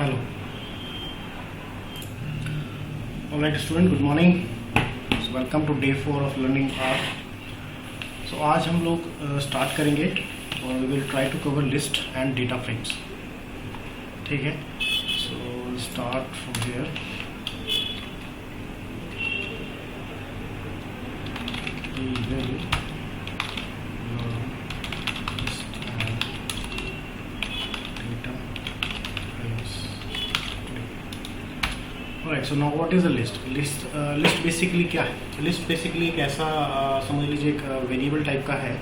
Hello. Alright student, good morning. So welcome to day 4 of learning R. So आज हम लोग start करेंगे और we will try to cover list and data frames. ठीक है. So we'll start from here. We will learn list and data frames. Alright, so now what is a list? List basically क्या है? List basically एक ऐसा समझ लीजिए एक variable type का है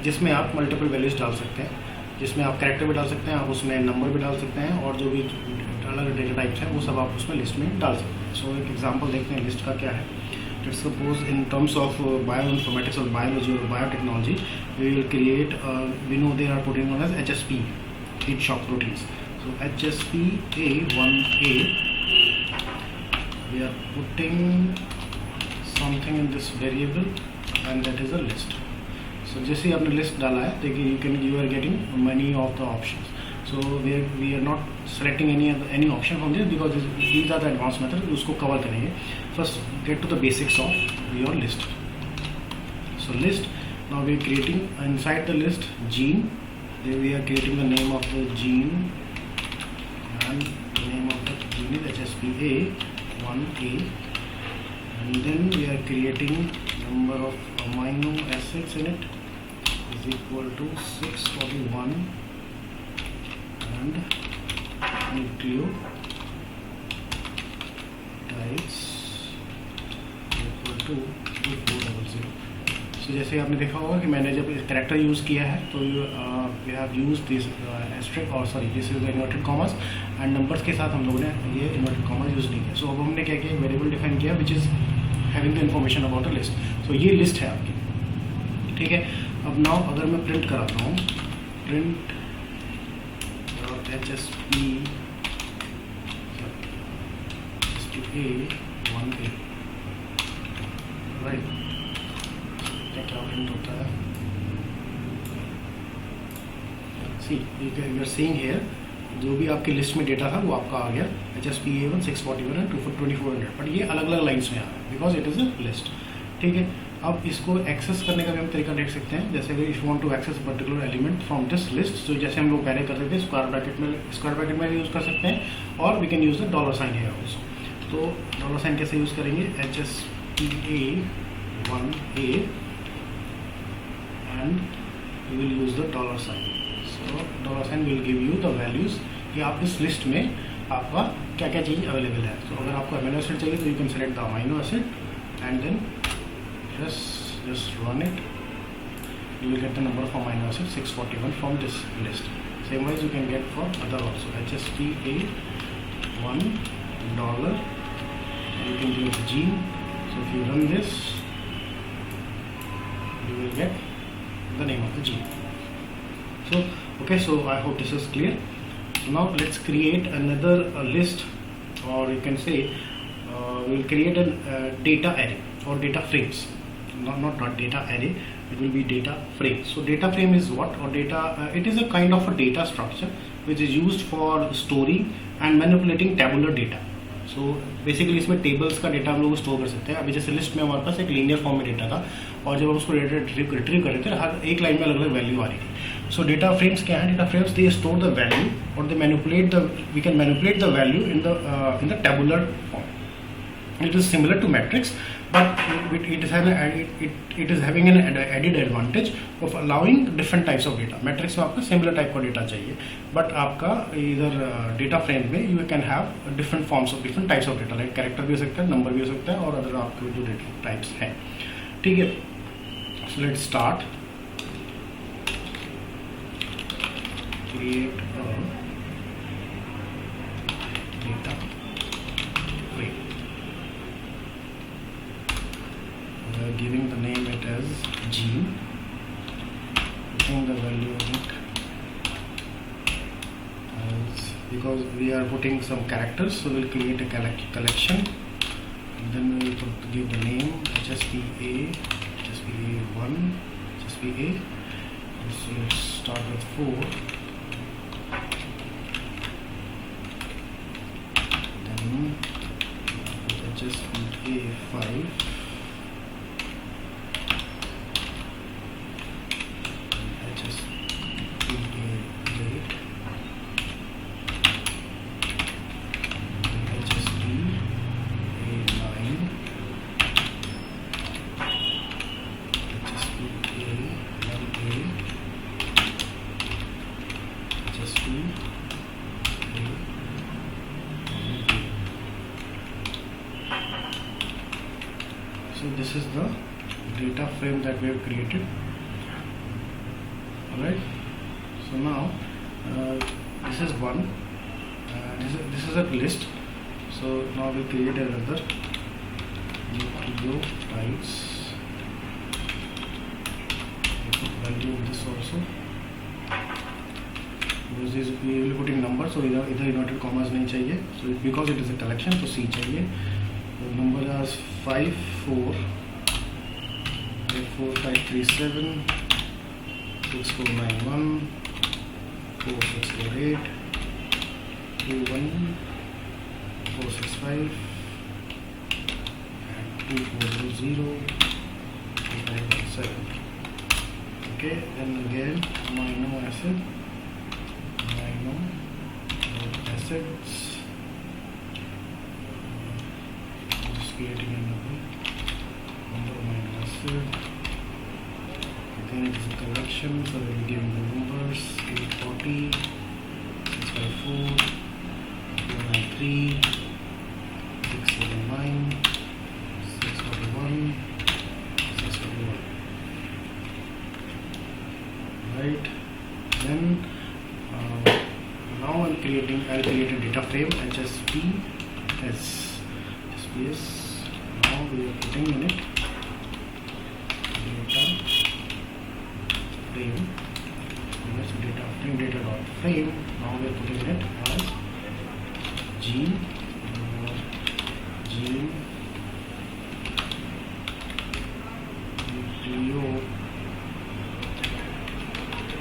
जिसमें आप मल्टीपल वैल्यूज डाल सकते हैं, जिसमें आप कैरेक्टर भी डाल सकते हैं, आप उसमें नंबर भी डाल सकते हैं और जो भी अलग डेटा टाइप्स हैं वो सब आप उसमें लिस्ट में डाल सकते हैं. सो एक एग्जांपल देखते हैं लिस्ट का क्या है. Let's suppose in terms of bioinformatics और बायोलॉजी और biotechnology we will create we know they are putting on as HSP, heat shock proteins. So HSPA1A we are putting something in this variable and that is a list. So जैसे ही आपने list डाला है देखिए you are getting many of the options. So we are not selecting any option from this because these are the advanced methods. उसको cover करेंगे. First get to the basics of your list. So list, now we are creating inside the list gene. Then we are creating the name of the gene and the name of the gene is HSPA1A, and then we are creating number of amino acids in it is equal to 641 and nucleotides equal to 2400. So जैसे आपने देखा होगा कि मैंने जब character use किया है तो we have use this asterisk और sorry this is the inverted commas and numbers के साथ हम लोगों ने ये इन्वर्टेड कॉमर्स यूज़ नहीं किया. सो अब हमने क्या किया, वेरिएबल डिफाइन किया which is having the information about a list. So ये लिस्ट है आपकी. ठीक है. अब नाउ अगर मैं प्रिंट कराता हूँ, प्रिंट HSPA1A, राइट. क्या प्रिंट होता है, सी यू आर सीइंग हियर जो भी आपकी लिस्ट में डेटा था वो आपका आ गया HSPA1 641 एंड 2400. बट ये अलग अलग लाइन्स में आ रहा है because it is a list. ठीक है. अब इसको एक्सेस करने का भी हम तरीका देख सकते हैं. जैसे कि if you want to access particular element from this list, तो जैसे हम लोग पहले करते थे स्क्वायर ब्रैकेट में यूज़ कर सकते हैं और we can use the dollar sign here also. तो डॉलर साइन कैसे यूज़ करेंगे, HSPA1A and you will use the dollar sign. So dollar sign will give you the values कि आप इस लिस्ट में आपका क्या क्या चीज़ अवेलेबल है. तो अगर आपको अमीनो एसिड चाहिए तो you can select the amino acid and then just run it. You will get the number of amino acids 641 from this list. Same ways you can get for other also. HSPA1 dollar and you can use gene. So if you run this you will get the name of the gene. So okay, so I hope this is clear. Now let's create another list, or you can say we will create a data array or data frames. Not data array, it will be data frame. So data frame is what, or data it is a kind of a data structure which is used for storing and manipulating tabular data. So basically इसमें tables का data हम लोग store कर सकते हैं. अभी जैसे list में हमारे पास एक लीनियर फॉर्म में डेटा था और जब हम उसको रिट्रीव कर रहे थे हर एक लाइन में अलग अलग वैल्यू आ रही थी. सो डेटा फ्रेम्स क्या है, data frames they store the value और they manipulate the we can manipulate the value in the tabular form. It is similar to matrix, but it is having an added advantage of allowing different types of data. Matrix में आपको similar type का data चाहिए, but आपका इधर data frame में you can have different forms of different types of data, like character भी हो सकता है, number भी हो सकता है और अदर आपके जो data types हैं. ठीक है. So let's start. Create a data frame. Giving the name it as gene, putting the value of it as, because we are putting some characters, so we'll create a collection and then we will give the name HSPA, HSPA1, HSPA. So let's start with 4 A5 HSP A8 HSP A9 HSP A1A HSP So this is the data frame that we have created. Alright, so now this is one, this is a list. So now we create another UTO types. We put value in this also, because this we will put in number, so इधर inverted commas नहीं चाहिए. So because it is a collection, तो C चाहिए. The number is 548537 6491 4648 21 465 and 2400 2517. Okay, then again amino acid, amino acids. Creating another number amino acid. Again it is a collection, so we will be giving the numbers 840, 654, 493, 679, 641, 641. Right. Then now I'll create a data frame HSPS. HSPS. Now we are putting in it data frame. Yes, data frame, data dot frame. Now we are putting in it as gene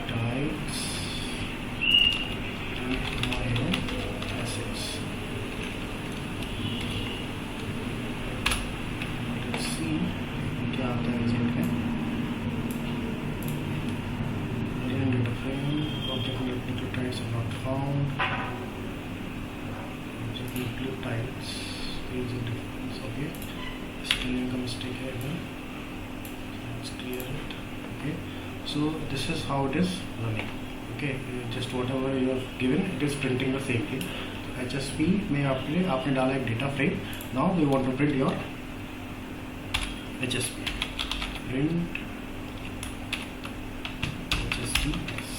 nucleotides and amino acids. Let's see क्या आता है result में. Data frame, object nucleotides are not found. Object nucleotides, there is a difference. Okay, spelling का mistake है इधर. Let's clear it. Okay, so this is how it is running. Okay, just whatever you have given, it is printing the same thing. HSP में आपने डाला एक data frame. Now we want to print your HSP. Print HSPS.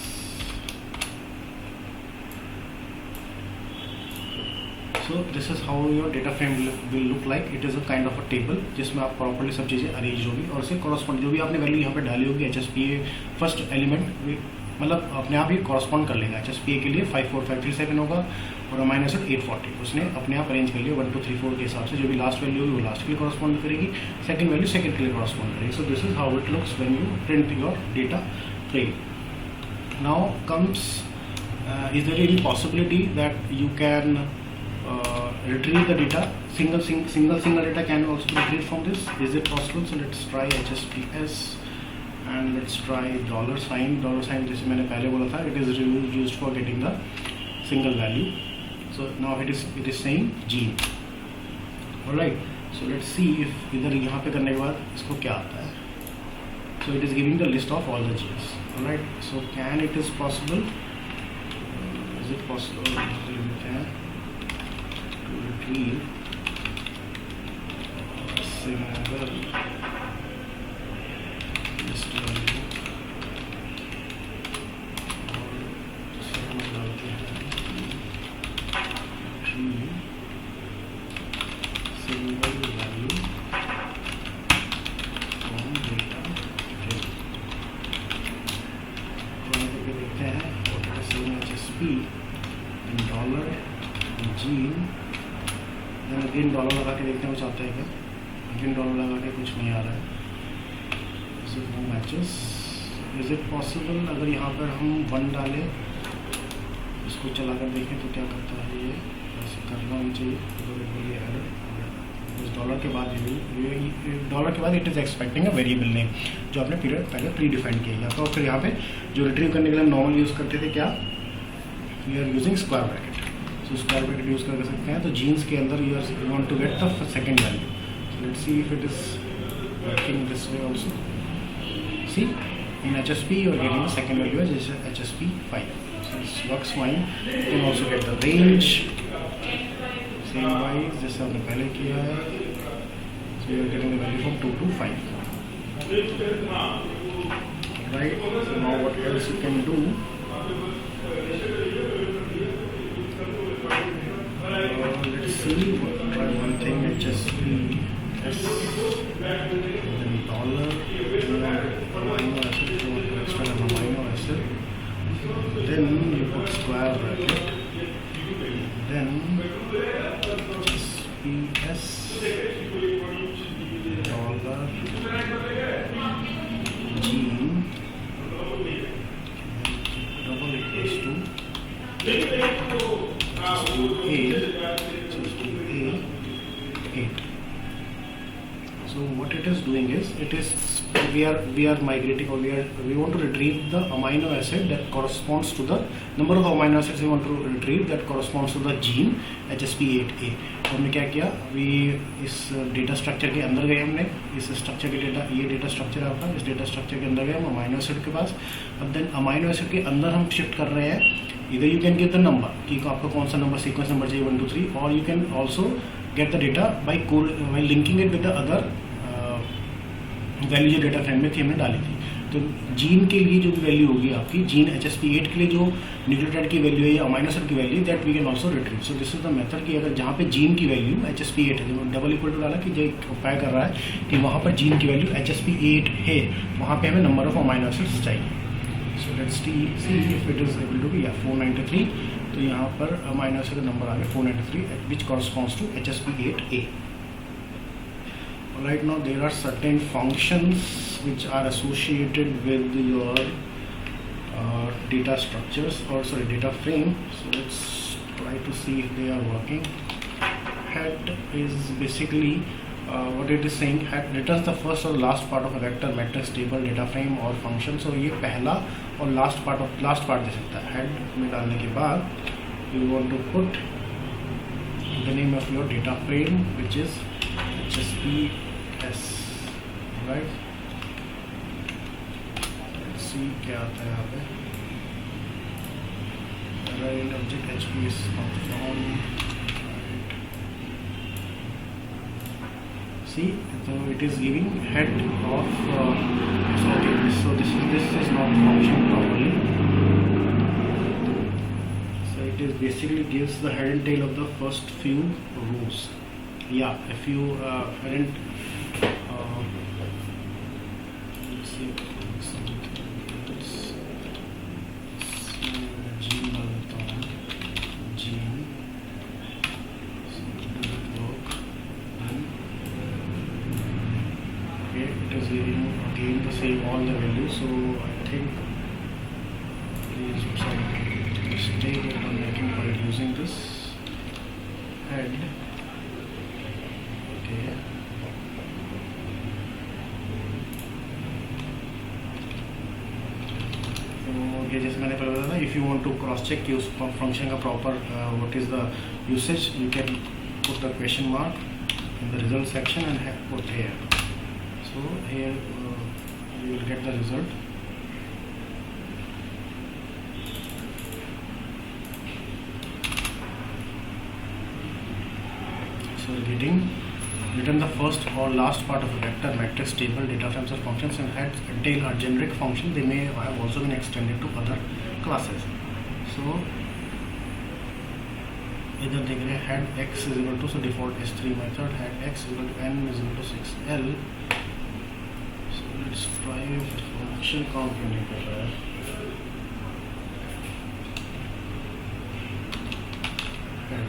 So this is how your data frame will look like. It is a kind of a table जिसमें आप properly सब चीज़ें arrange होगी और उससे correspond जो भी आपने वैल्यू यहाँ पे डाली होगी HSPA फर्स्ट एलिमेंट मतलब अपने आप ही correspond कर लेगा. HSPA के लिए 54537 होगा और अमाइनो एसिड 840 उसने अपने आप अरेंज कर लिया 1 2 3 4 के हिसाब से. जो भी लास्ट वैल्यू होगी वो लास्ट के लिए correspond करेगी, सेकंड वैल्यू सेकंड के लिए correspond करेगी. So this is how it looks when you print your data frame. Now comes is there any possibility that you can retrieve the data, single data can also be retrieved from this? Is it possible? So let's try HSPS and let's try $sign. जैसे मैंने पहले बोला था, it is used for getting the single value. So now it is saying gene. Alright, so let's see if इधर यहाँ पे करने के बाद इसको क्या आता है. So it is giving the list of all the genes. Alright, so can it is possible? Is it possible? To retrieve single list value retrieve single value from data frame. देखते हैं what is HSP in dollar gene. then again dollar लगा के देखते हैं कुछ आता है क्या. again डॉलर लगा के कुछ नहीं आ रहा है. is it no matches? is it possible अगर यहाँ पर हम 1 डालें इसको चला कर देखें तो क्या करता है. ये ऐसे करना नहीं चाहिए. अगर ये एरर डॉलर के बाद डॉलर के बाद it is expecting a variable name जो आपने पीरियड पहले प्री डिफाइन किया गया। तो फिर यहाँ पे जो रिट्रीव करने के लिए हम नॉर्मल यूज़ करते थे क्या, we are using square bracket. So square bracket use कर सकते हैं। तो जीन्स के अंदर you want to get the second value. So let's see if it is working this way also. See in HSP you are getting the second value as HSP 5. So this works fine. You can also get the range same wise जैसे आपने पहले किया है। So you are getting the value from 2 to 5. Right. So now what else you can do? Let's see. Try one thing. HSP S. Then dollar. Amino acid. If you want to extract an amino acid, then you put square bracket. Then PS dollar gene double equals to A 8. So what it is doing is we are migrating, or we want to retrieve the amino acid that corresponds to the number of amino acids we want to retrieve that corresponds to the gene HSP8A। तो हमने क्या किया, अभी इस data structure के अंदर गए, हमने इस स्ट्रक्चर के डेटा, ये डेटा स्ट्रक्चर है आपका, इस डेटा स्ट्रक्चर के अंदर गए हम अमाइनो एसिड के पास। अब देन अमाइनो एसिड के अंदर हम शिफ्ट कर रहे हैं, इधर you can get the number कि आपको कौन सा नंबर सीक्वेंस नंबर चाहिए 1 2 3, और you can also get the data by linking it with the other value जो डेटा फ्रेम में थी हमने डाली थी। तो जीन के लिए जो भी वैल्यू होगी आपकी, जीन HSP8 के लिए जो न्यूक्लियोटाइड की वैल्यू है या अमाइनो एसिड की value, that we can also retrieve. So this is the method कि अगर जहाँ पे जीन की वैल्यू HSP8 है, डबल इक्वल टू डाला कि जो उपाय कर रहा है कि वहाँ पर जीन की वैल्यू HSP8 है, वहाँ पे हमें नंबर ऑफ अमाइनो एसिड्स चाहिए। So let's see if it is able to be 493। तो यहाँ पर अमाइनो एसिड का नंबर आ गया 493 which corresponds to HSP8A। Right now there are certain functions which are associated with your data structures, or sorry, data frame. So let's try to see if they are working. Head is basically what it is saying, head returns the first or last part of a vector, matrix, table, data frame or function. So ये पहला और last part दे सकता है। Head में डालने के बाद you want to put the name of your data frame which is HSPS, right? Let's see क्या आता है यहाँ पे। Right, object HPS from, see, so it is giving head of so this is not functioning properly. So it is basically gives the head and tail of the first few rows. Yeah, if you hadn't let's see gene okay, it is giving again the same all the values. So I think there is some mistake that I'm making by using this head. तो जैसे मैंने पहले बताया था, if you want to cross check कि उस function का proper what is the usage, you can put the question mark in the result section and put here. So here you will get the result. So getting return the first or last part of a vector, matrix, table, data frames or functions, and head and tail are generic function. They may have also been extended to other classes. So इधर देख रहे हैं head x is equal to, so default S3 method, head x is equal to n is equal to 6l. So let's try if function count नहीं कर रहा है। Head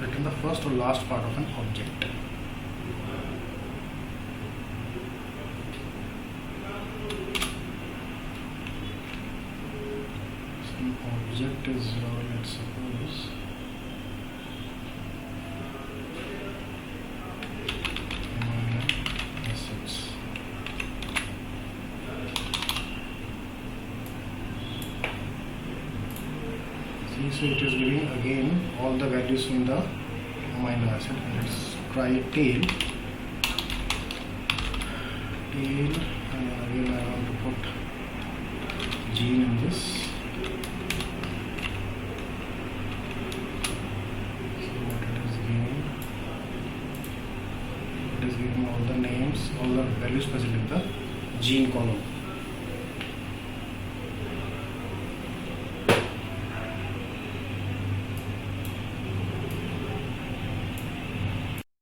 return the first or last part of an object. Some object is let's suppose see, so it is giving again all the values from the amino acid. Let's try tail, and again I want to put gene in this. So what it is giving, it is giving all the names, all the values present in the gene column.